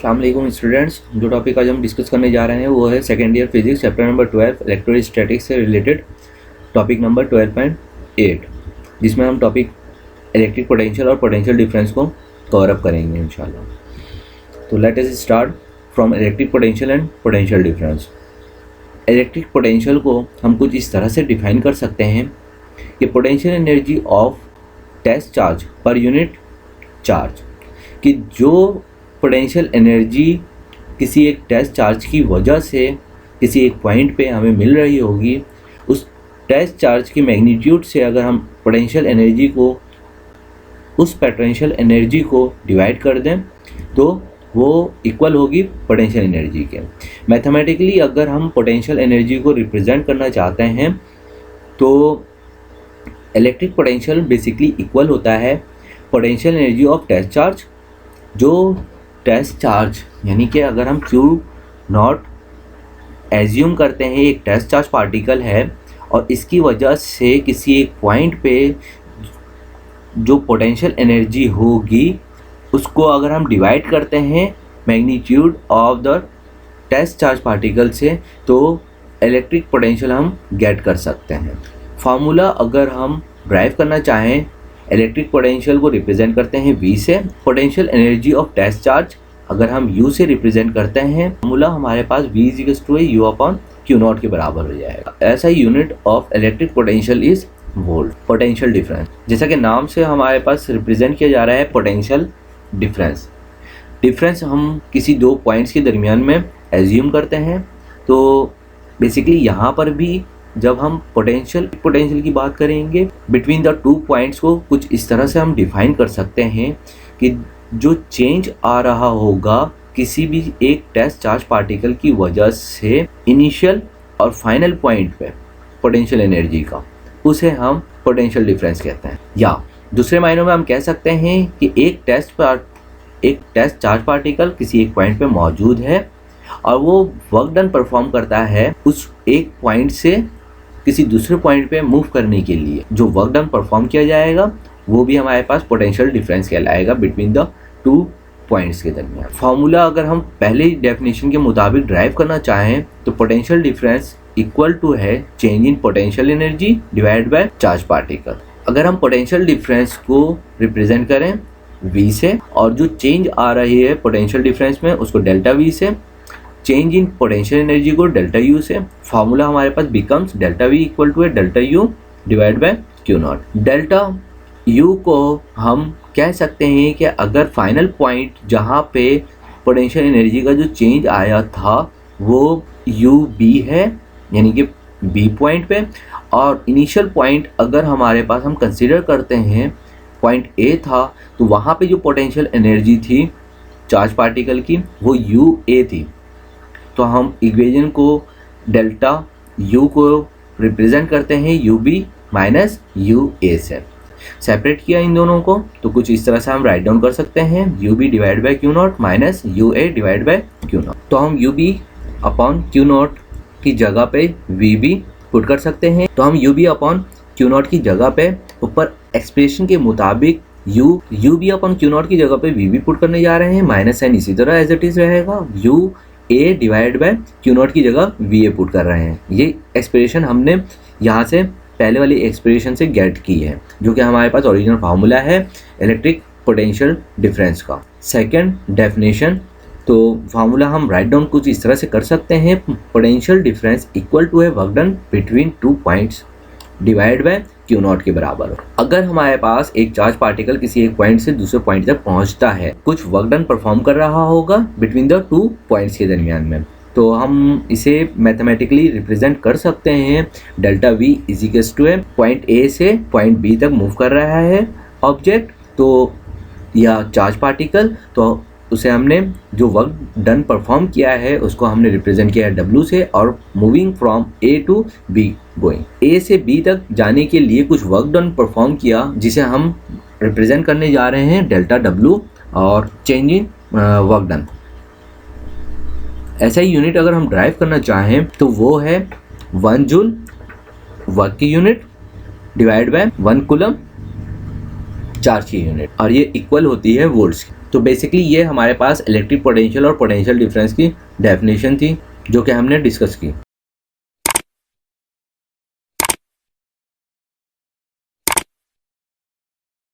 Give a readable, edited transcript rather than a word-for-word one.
अस्सलाम वालेकुम स्टूडेंट्स। जो टॉपिक आज हम डिस्कस करने जा रहे हैं वो है second year physics chapter number 12 electrostatics से रिलेटेड टॉपिक नंबर 12.8, जिसमें हम टॉपिक इलेक्ट्रिक पोटेंशियल और पोटेंशियल डिफरेंस को कवर अप करेंगे इंशाल्लाह। तो let us start from electric potential and potential difference. Electric potential को हम कुछ इस तरह से डिफाइन कर सकते हैं कि potential energy of test charge पर यूनिट चार्ज, कि जो पोटेंशियल एनर्जी किसी एक टेस्ट चार्ज की वजह से किसी एक पॉइंट पे हमें मिल रही होगी, उस टेस्ट चार्ज की मैग्नीट्यूड से अगर हम पोटेंशियल एनर्जी को उस पोटेंशियल एनर्जी को डिवाइड कर दें तो वो इक्वल होगी पोटेंशियल एनर्जी के। मैथमेटिकली अगर हम पोटेंशियल एनर्जी को रिप्रेजेंट करना चाहते हैं तो इलेक्ट्रिक पोटेंशियल बेसिकली इक्वल होता है potential energy of test charge. जो टेस्ट चार्ज यानी कि अगर हम Q0 एज्यूम करते हैं एक टेस्ट चार्ज पार्टिकल है और इसकी वजह से किसी एक पॉइंट पे जो पोटेंशियल एनर्जी होगी उसको अगर हम डिवाइड करते हैं magnitude of the test charge particle से तो इलेक्ट्रिक पोटेंशियल हम गेट कर सकते हैं। फार्मूला अगर हम ड्राइव करना चाहें, इलेक्ट्रिक पोटेंशियल को रिप्रेजेंट करते हैं V से, potential energy of test charge अगर हम U से रिप्रेजेंट करते हैं, फार्मूला हमारे पास V = U/Q0 के बराबर हो जाएगा। ऐसा ही unit of electric potential is volt. Potential difference, जैसा कि नाम से हमारे पास रिप्रेजेंट किया जा रहा है पोटेंशियल डिफरेंस। डिफरेंस हम किसी दो पॉइंट्स के दरमियान में एज्यूम करते हैं। तो बेसिकली यहाँ पर भी जब हम पोटेंशियल की बात करेंगे बिटवीन द टू पॉइंट्स को कुछ इस तरह से हम डिफाइन कर सकते हैं कि जो चेंज आ रहा होगा किसी भी एक टेस्ट चार्ज पार्टिकल की वजह से इनिशियल और फाइनल पॉइंट पे पोटेंशियल एनर्जी का, उसे हम पोटेंशियल डिफरेंस कहते हैं। या दूसरे मायनों में हम कह सकते हैं कि एक टेस्ट चार्ज पार्टिकल किसी एक पॉइंट पे मौजूद है और वो वर्क डन परफॉर्म करता है उस एक पॉइंट से किसी दूसरे पॉइंट पे मूव करने के लिए। जो वर्क डन परफॉर्म किया जाएगा वो भी हमारे पास पोटेंशियल डिफरेंस कहलाएगा बिटवीन द टू पॉइंट्स के दरमियान। फार्मूला अगर हम पहले डेफिनेशन के मुताबिक ड्राइव करना चाहें तो पोटेंशियल डिफरेंस इक्वल टू है change in potential energy divide by charge particle. अगर हम पोटेंशियल डिफरेंस को रिप्रेजेंट करें V से और जो चेंज आ रही है पोटेंशियल डिफरेंस में उसको डेल्टा V से, चेंज इन पोटेंशियल एनर्जी को डेल्टा U से, फार्मूला हमारे पास becomes delta V = delta U divide by Q0। Delta U को हम कह सकते हैं कि अगर फाइनल पॉइंट जहाँ पे पोटेंशियल एनर्जी का जो चेंज आया था वो UB है यानी कि B पॉइंट पे, और इनिशियल पॉइंट अगर हमारे पास हम कंसिडर करते हैं पॉइंट A था तो वहाँ पे जो पोटेंशियल एनर्जी थी चार्ज पार्टिकल की वो UA थी। तो हम इक्वेशन को डेल्टा U को रिप्रेजेंट करते हैं UB माइनस UA से। सेपरेट किया इन दोनों को तो कुछ इस तरह से हम राइट डाउन कर सकते हैं UB divide by Q0 minus UA divide by Q0। तो हम UB/Q0 की जगह पे VB पुट कर सकते हैं। तो हम UB/Q0 की जगह पे ऊपर एक्सप्रेशन के मुताबिक UB/Q0 की जगह पे VB पुट करने जा रहे हैं। माइनस साइन इसी तरह एज इट इज रहेगा। UA डिवाइड बाय Q0 की जगह VA पुट कर रहे हैं। ये एक्सप्रेशन हमने यहाँ से पहले वाली एक्सप्रेशन से गेट की है जो कि हमारे पास ओरिजिनल फार्मूला है इलेक्ट्रिक पोटेंशियल डिफरेंस का। सेकंड डेफिनेशन, तो फार्मूला हम राइट डाउन कुछ इस तरह से कर सकते हैं, पोटेंशियल डिफरेंस इक्वल टू है work done between two points divide by Q0 के बराबर। अगर हमारे पास एक चार्ज पार्टिकल किसी एक पॉइंट से दूसरे पॉइंट तक पहुंचता है, कुछ वर्क डन परफॉर्म कर रहा होगा बिटवीन द टू पॉइंट्स के दरमियान में, तो हम इसे मैथमेटिकली रिप्रेजेंट कर सकते हैं डेल्टा V = पॉइंट A से पॉइंट B तक मूव कर रहा है ऑब्जेक्ट तो या चार्ज पार्टिकल, तो उसे हमने जो वर्क डन परफॉर्म किया है उसको हमने रिप्रेजेंट किया है W से, और moving from A to B going A से B तक जाने के लिए कुछ वर्क डन परफॉर्म किया जिसे हम रिप्रेजेंट करने जा रहे हैं डेल्टा W और चेंज इन वर्क डन। ऐसा ही यूनिट अगर हम ड्राइव करना चाहें तो वो है 1 जूल वर्क की unit divide by 1 coulomb charge की यूनिट, और ये इक्वल होती है वोल्ट्स की। तो बेसिकली ये हमारे पास इलेक्ट्रिक पोटेंशियल और पोटेंशियल डिफरेंस की डेफिनेशन थी जो कि हमने डिस्कस की।